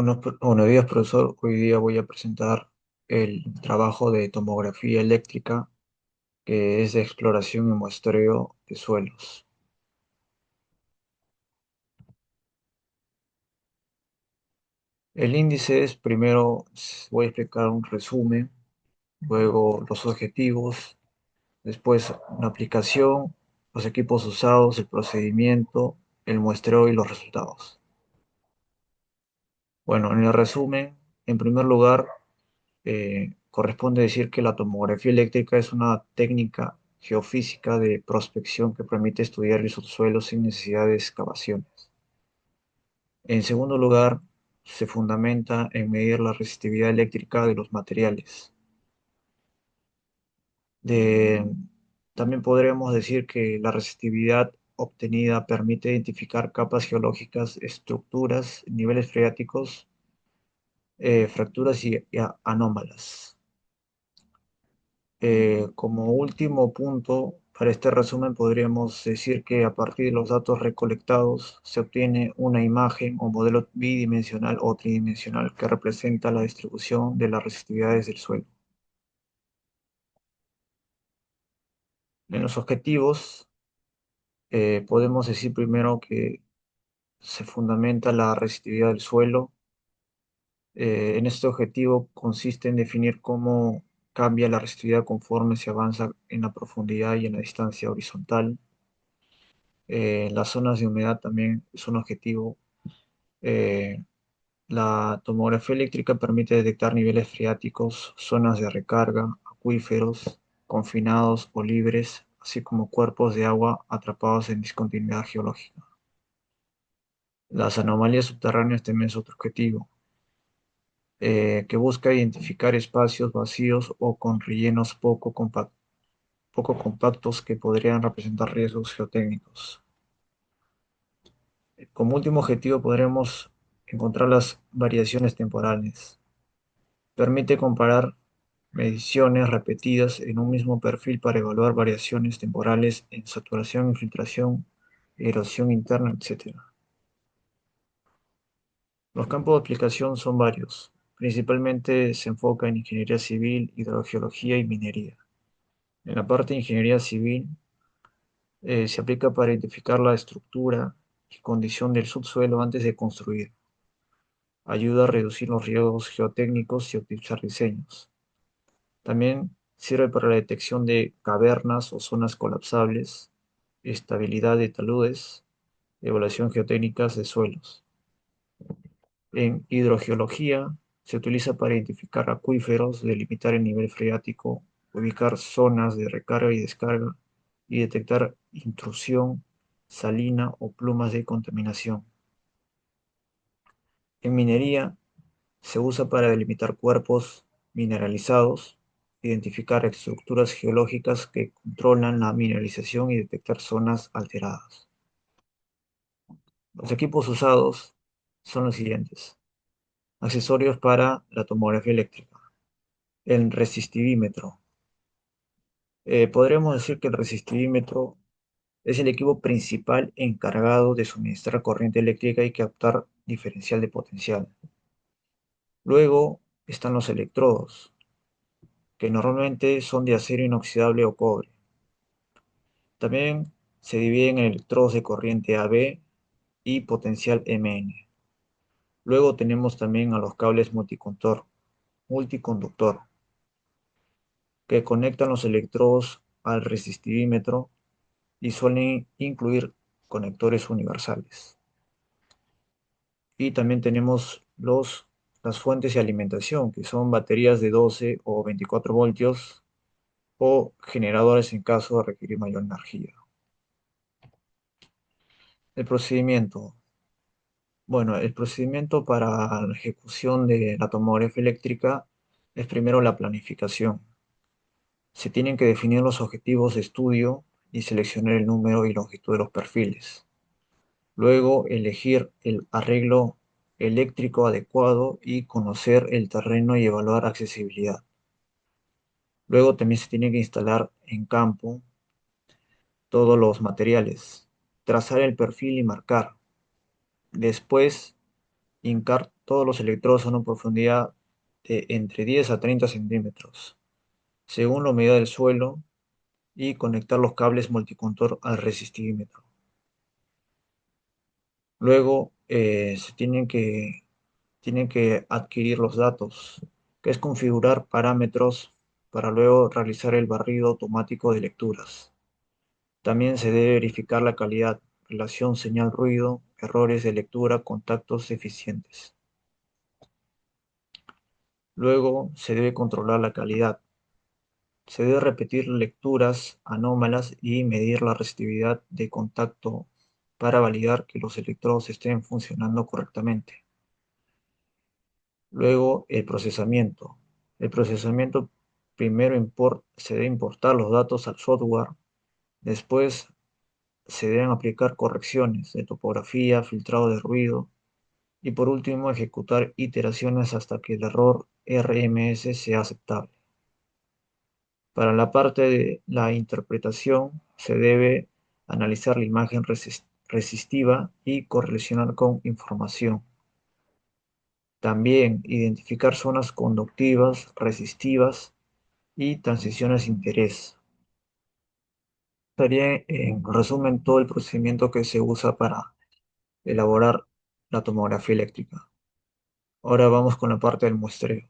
Buenos días, profesor. Hoy día voy a presentar el trabajo de tomografía eléctrica, que es de exploración y muestreo de suelos. El índice es, primero voy a explicar un resumen, luego los objetivos, después una aplicación, los equipos usados, el procedimiento, el muestreo y los resultados. Bueno, en el resumen, en primer lugar, corresponde decir que la tomografía eléctrica es una técnica geofísica de prospección que permite estudiar el subsuelo sin necesidad de excavaciones. En segundo lugar, se fundamenta en medir la resistividad eléctrica de los materiales. De- También podremos decir que la resistividad obtenida permite identificar capas geológicas, estructuras, niveles freáticos, fracturas y anómalas. Como último punto, para este resumen podríamos decir que a partir de los datos recolectados se obtiene una imagen o modelo bidimensional o tridimensional que representa la distribución de las resistividades del suelo. En los objetivos, podemos decir primero que se fundamenta la resistividad del suelo. En este objetivo consiste en definir cómo cambia la resistividad conforme se avanza en la profundidad y en la distancia horizontal. Las zonas de humedad también es un objetivo. Eh, la tomografía eléctrica permite detectar niveles freáticos, zonas de recarga, acuíferos, confinados o libres, así como cuerpos de agua atrapados en discontinuidad geológica. Las anomalías subterráneas también es otro objetivo, que busca identificar espacios vacíos o con rellenos poco compactos que podrían representar riesgos geotécnicos. Como último objetivo podremos encontrar las variaciones temporales. Permite comparar mediciones repetidas en un mismo perfil para evaluar variaciones temporales en saturación, infiltración, erosión interna, etc. Los campos de aplicación son varios. Principalmente se enfoca en ingeniería civil, hidrogeología y minería. En la parte de ingeniería civil, se aplica para identificar la estructura y condición del subsuelo antes de construir. Ayuda a reducir los riesgos geotécnicos y optimizar diseños. También sirve para la detección de cavernas o zonas colapsables, estabilidad de taludes, evaluación geotécnicas de suelos. En hidrogeología se utiliza para identificar acuíferos, delimitar el nivel freático, ubicar zonas de recarga y descarga y detectar intrusión salina o plumas de contaminación. En minería se usa para delimitar cuerpos mineralizados, identificar estructuras geológicas que controlan la mineralización y detectar zonas alteradas. Los equipos usados son los siguientes. Accesorios para la tomografía eléctrica. El resistivímetro. Podríamos decir que el resistivímetro es el equipo principal encargado de suministrar corriente eléctrica y captar diferencial de potencial. Luego están los electrodos, que normalmente son de acero inoxidable o cobre. También se dividen en electrodos de corriente AB y potencial MN. Luego tenemos también a los cables multiconductor, que conectan los electrodos al resistivímetro y suelen incluir conectores universales. Y también tenemos las fuentes de alimentación, que son baterías de 12 o 24 voltios o generadores en caso de requerir mayor energía. El procedimiento. Bueno, el procedimiento para la ejecución de la tomografía eléctrica es primero la planificación. Se tienen que definir los objetivos de estudio y seleccionar el número y longitud de los perfiles. Luego, elegir el arreglo eléctrico adecuado y conocer el terreno y evaluar accesibilidad. Luego también se tiene que instalar en campo todos los materiales, trazar el perfil y marcar. Después, hincar todos los electrodos a una profundidad de entre 10 a 30 centímetros, según la humedad del suelo, y conectar los cables multicontor al resistivímetro. Luego tienen que adquirir los datos, que es configurar parámetros para luego realizar el barrido automático de lecturas. También se debe verificar la calidad, relación señal-ruido, errores de lectura, contactos eficientes. Luego se debe controlar la calidad. Se debe repetir lecturas anómalas y medir la resistividad de contacto para validar que los electrodos estén funcionando correctamente. Luego, el procesamiento. El procesamiento primero se debe importar los datos al software, después se deben aplicar correcciones de topografía, filtrado de ruido y por último ejecutar iteraciones hasta que el error RMS sea aceptable. Para la parte de la interpretación se debe analizar la imagen resistiva y correlacionar con información. También identificar zonas conductivas, resistivas y transiciones de interés. Estaría en resumen todo el procedimiento que se usa para elaborar la tomografía eléctrica. Ahora vamos con la parte del muestreo.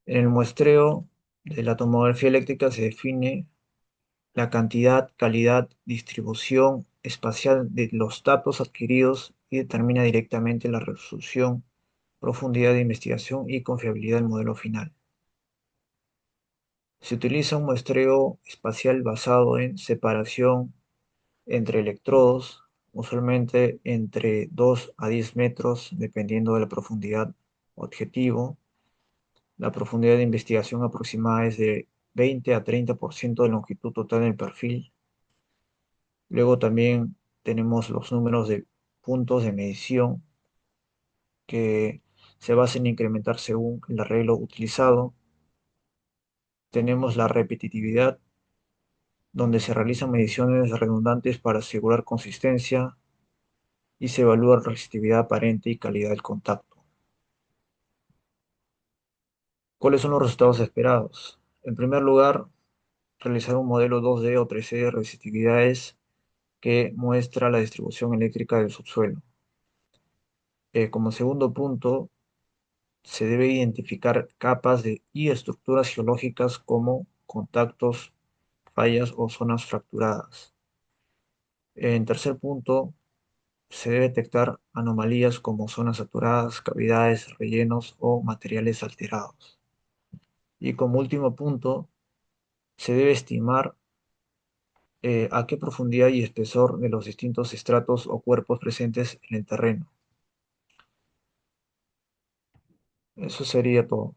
En el muestreo de la tomografía eléctrica se define la cantidad, calidad, distribución espacial de los datos adquiridos y determina directamente la resolución, profundidad de investigación y confiabilidad del modelo final. Se utiliza un muestreo espacial basado en separación entre electrodos, usualmente entre 2 a 10 metros, dependiendo de la profundidad objetivo. La profundidad de investigación aproximada es de 20 a 30% de longitud total del perfil. Luego también tenemos los números de puntos de medición que se basan en incrementar según el arreglo utilizado. Tenemos la repetitividad, donde se realizan mediciones redundantes para asegurar consistencia y se evalúa resistividad aparente y calidad del contacto. ¿Cuáles son los resultados esperados? En primer lugar, realizar un modelo 2D o 3D de resistividades que muestra la distribución eléctrica del subsuelo. Como segundo punto, se debe identificar capas y estructuras geológicas como contactos, fallas o zonas fracturadas. En tercer punto, se debe detectar anomalías como zonas saturadas, cavidades, rellenos o materiales alterados. Y como último punto, se debe estimar a qué profundidad y espesor de los distintos estratos o cuerpos presentes en el terreno. Eso sería todo.